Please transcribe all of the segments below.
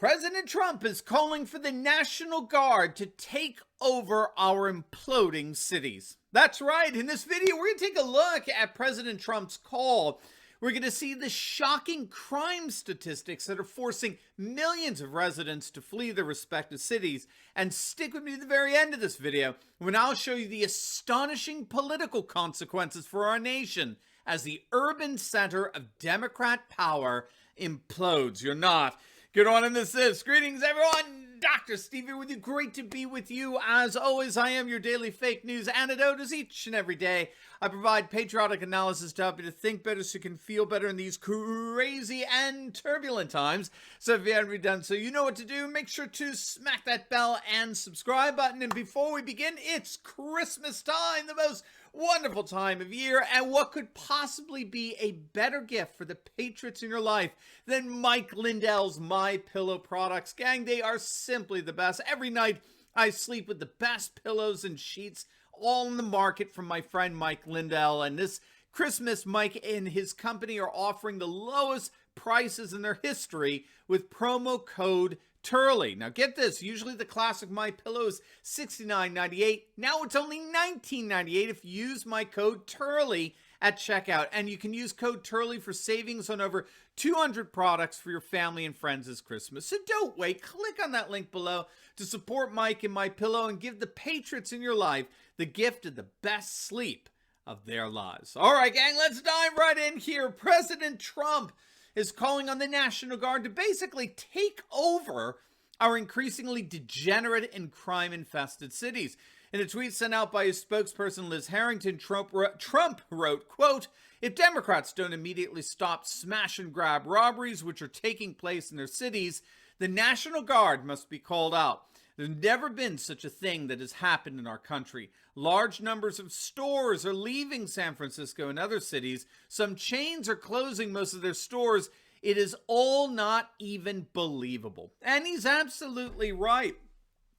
President Trump is calling for the National Guard to take over our imploding cities. That's right. In this video, we're going to take a look at President Trump's call. We're going to see the shocking crime statistics that are forcing millions of residents to flee their respective cities. And stick with me to the very end of this video, when I'll show you the astonishing political consequences for our nation as the urban center of Democrat power implodes. You're not good on, and this is greetings, everyone. Dr. Steve here with you. Great to be with you. As always, I am your daily fake news antidote. As each and every day, I provide patriotic analysis to help you to think better so you can feel better in these crazy and turbulent times. So if you haven't done so, you know what to do. Make sure to smack that bell and subscribe button. And before we begin, it's Christmas time, the most wonderful time of year, and what could possibly be a better gift for the patriots in your life than Mike Lindell's My Pillow products? Gang, they are simply the best. Every night I sleep with the best pillows and sheets all in the market from my friend Mike Lindell, and this Christmas, Mike and his company are offering the lowest prices in their history with promo code Turley. Now get this, usually the classic My Pillow is $69.98. Now it's only $19.98 if you use my code Turley at checkout. And you can use code Turley for savings on over 200 products for your family and friends this Christmas. So don't wait. Click on that link below to support Mike and My Pillow and give the patriots in your life the gift of the best sleep of their lives. All right, gang, let's dive right in here. President Trump is calling on the National Guard to basically take over our increasingly degenerate and crime-infested cities. In a tweet sent out by his spokesperson, Liz Harrington, Trump wrote, quote, "If Democrats don't immediately stop smash-and-grab robberies which are taking place in their cities, the National Guard must be called out. There's never been such a thing that has happened in our country. Large numbers of stores are leaving San Francisco and other cities. Some chains are closing most of their stores. It is all not even believable." And he's absolutely right.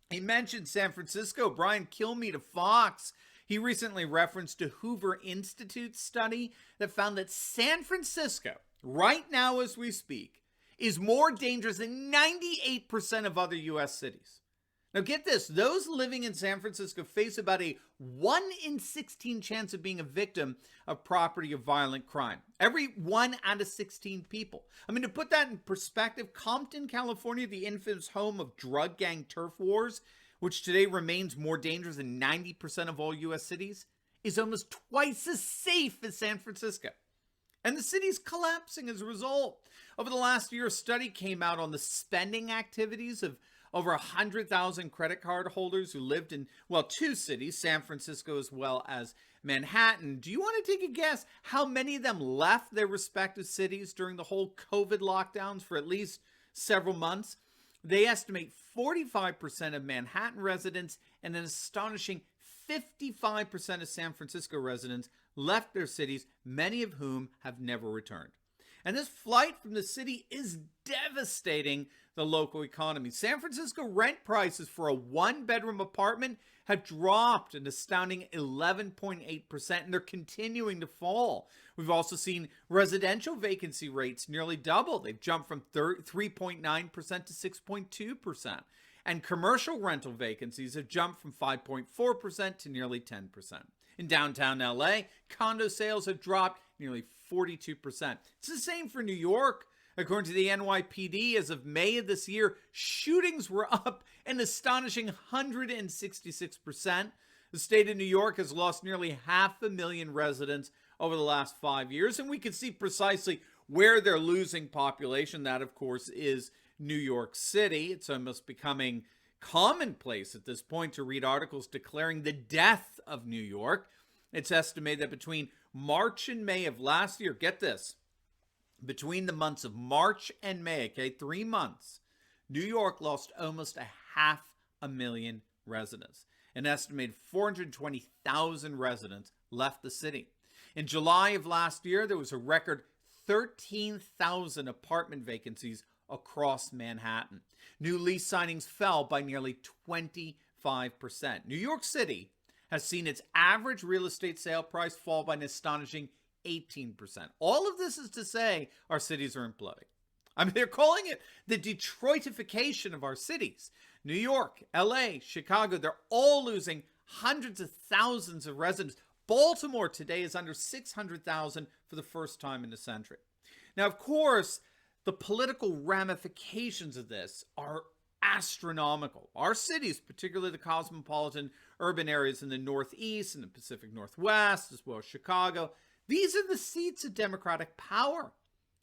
He mentioned San Francisco. Brian Kilmeade of Fox, he recently referenced a Hoover Institute study that found that San Francisco, right now as we speak, is more dangerous than 98% of other U.S. cities. Now get this, those living in San Francisco face about a 1 in 16 chance of being a victim of property of violent crime. Every 1 out of 16 people. I mean, to put that in perspective, Compton, California, the infamous home of drug gang turf wars, which today remains more dangerous than 90% of all U.S. cities, is almost twice as safe as San Francisco. And the city's collapsing as a result. Over the last year, a study came out on the spending activities of over 100,000 credit card holders who lived in, well, two cities, San Francisco as well as Manhattan. Do you want to take a guess how many of them left their respective cities during the whole COVID lockdowns for at least several months? They estimate 45% of Manhattan residents and an astonishing 55% of San Francisco residents left their cities, many of whom have never returned. And this flight from the city is devastating the local economy. San Francisco rent prices for a one-bedroom apartment have dropped an astounding 11.8%, and they're continuing to fall. We've also seen residential vacancy rates nearly double. They've jumped from 3.9% to 6.2%. And commercial rental vacancies have jumped from 5.4% to nearly 10%. In downtown LA, condo sales have dropped nearly 42%. It's the same for New York. According to the NYPD, as of May of this year, shootings were up an astonishing 166%. The state of New York has lost nearly 500,000 residents over the last 5 years, and we can see precisely where they're losing population. That, of course, is New York City. It's almost becoming commonplace at this point to read articles declaring the death of New York. It's estimated that between March and May of last year, get this, between the months of March and May, okay, 3 months, New York lost almost 500,000 residents. An estimated 420,000 residents left the city. In July of last year, there was a record 13,000 apartment vacancies across Manhattan. New lease signings fell by nearly 25%. New York City has seen its average real estate sale price fall by an astonishing 18%. All of this is to say our cities are imploding. I mean, they're calling it the Detroitification of our cities. New York, LA, Chicago, they're all losing hundreds of thousands of residents. Baltimore today is under 600,000 for the first time in a century. Now, of course, the political ramifications of this are astronomical. Our cities, particularly the cosmopolitan urban areas in the Northeast and the Pacific Northwest, as well as Chicago, these are the seats of Democratic power.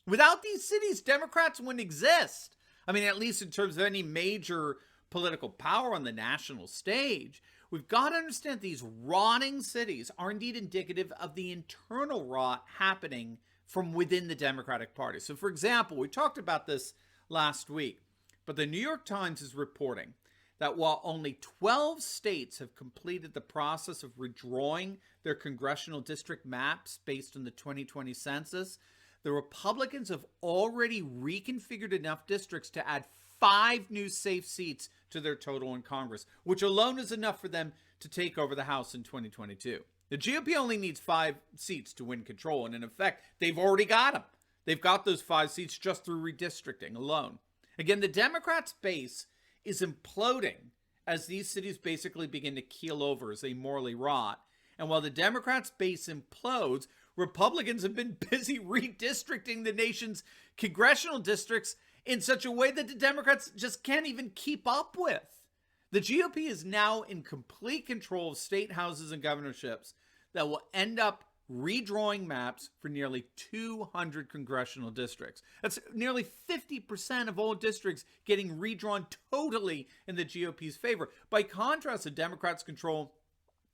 Without these cities, Democrats wouldn't exist. I mean, at least in terms of any major political power on the national stage. We've got to understand these rotting cities are indeed indicative of the internal rot happening from within the Democratic Party. So, for example, we talked about this last week, but the New York Times is reporting that while only 12 states have completed the process of redrawing their congressional district maps based on the 2020 census, the Republicans have already reconfigured enough districts to add 5 new safe seats to their total in Congress, which alone is enough for them to take over the House in 2022. The GOP only needs 5 seats to win control, and in effect, they've already got them. They've got those 5 seats just through redistricting alone. Again, the Democrats' base is imploding as these cities basically begin to keel over as they morally rot. And while the Democrats' base implodes, Republicans have been busy redistricting the nation's congressional districts in such a way that the Democrats just can't even keep up with. The GOP is now in complete control of state houses and governorships that will end up redrawing maps for nearly 200 congressional districts. That's nearly 50% of all districts getting redrawn totally in the GOP's favor. By contrast, the Democrats control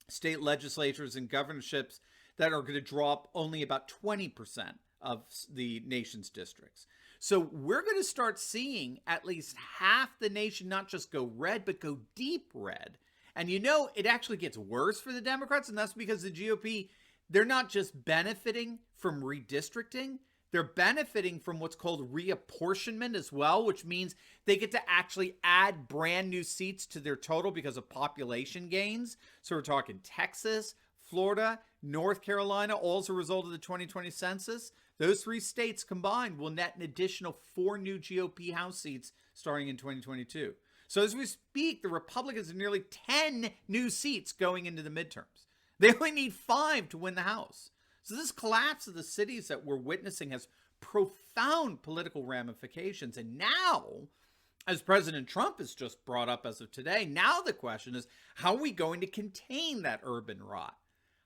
state legislatures and governorships that are going to drop only about 20% of the nation's districts. So we're going to start seeing at least half the nation not just go red, but go deep red. And you know, it actually gets worse for the Democrats, and that's because the GOP, they're not just benefiting from redistricting, they're benefiting from what's called reapportionment as well, which means they get to actually add brand new seats to their total because of population gains. So we're talking Texas, Florida, North Carolina, all as a result of the 2020 census. Those 3 states combined will net an additional 4 new GOP House seats starting in 2022. So as we speak, the Republicans have nearly 10 new seats going into the midterms. They only need 5 to win the House. So this collapse of the cities that we're witnessing has profound political ramifications. And now, as President Trump has just brought up as of today, now the question is, how are we going to contain that urban rot?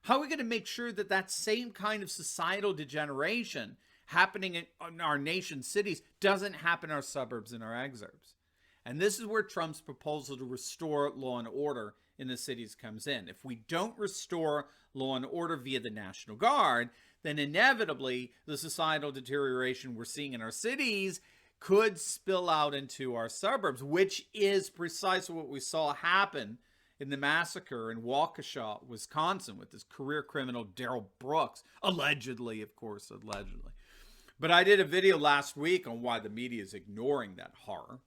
How are we going to make sure that that same kind of societal degeneration happening in our nation's cities doesn't happen in our suburbs and our exurbs? And this is where Trump's proposal to restore law and order in the cities comes in. If we don't restore law and order via the National Guard, then inevitably the societal deterioration we're seeing in our cities could spill out into our suburbs, which is precisely what we saw happen in the massacre in Waukesha, Wisconsin, with this career criminal Darrell Brooks, allegedly, of course, allegedly. But I did a video last week on why the media is ignoring that horror.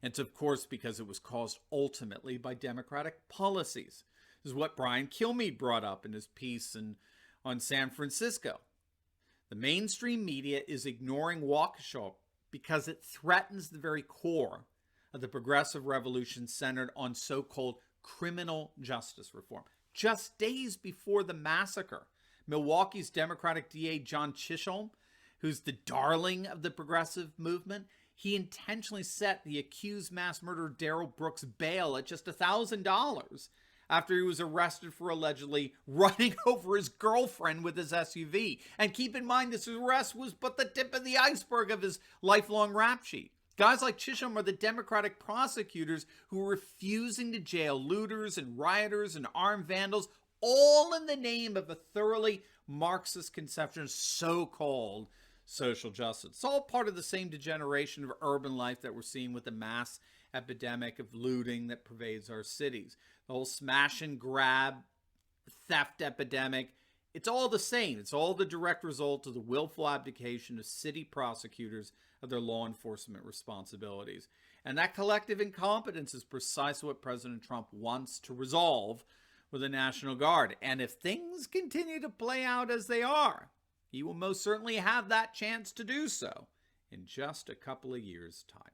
And it's, of course, because it was caused ultimately by Democratic policies. This is what Brian Kilmeade brought up in his piece on San Francisco. The mainstream media is ignoring Waukesha because it threatens the very core of the progressive revolution centered on so-called criminal justice reform. Just days before the massacre, Milwaukee's Democratic DA John Chisholm, who's the darling of the progressive movement, he intentionally set the accused mass murderer Darrell Brooks' bail at just $1,000 after he was arrested for allegedly running over his girlfriend with his SUV. And keep in mind, this arrest was but the tip of the iceberg of his lifelong rap sheet. Guys like Chisholm are the Democratic prosecutors who are refusing to jail looters and rioters and armed vandals, all in the name of a thoroughly Marxist conception of so-called social justice. It's all part of the same degeneration of urban life that we're seeing with the mass epidemic of looting that pervades our cities. The whole smash and grab theft epidemic, it's all the same. It's all the direct result of the willful abdication of city prosecutors of their law enforcement responsibilities. And that collective incompetence is precisely what President Trump wants to resolve with the National Guard. And if things continue to play out as they are, he will most certainly have that chance to do so in just a couple of years' time.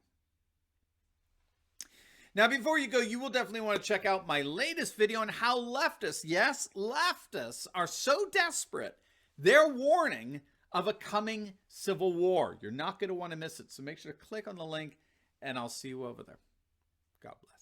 Now, before you go, you will definitely want to check out my latest video on how leftists, yes, leftists, are so desperate, they're warning of a coming civil war. You're not going to want to miss it. So make sure to click on the link, and I'll see you over there. God bless.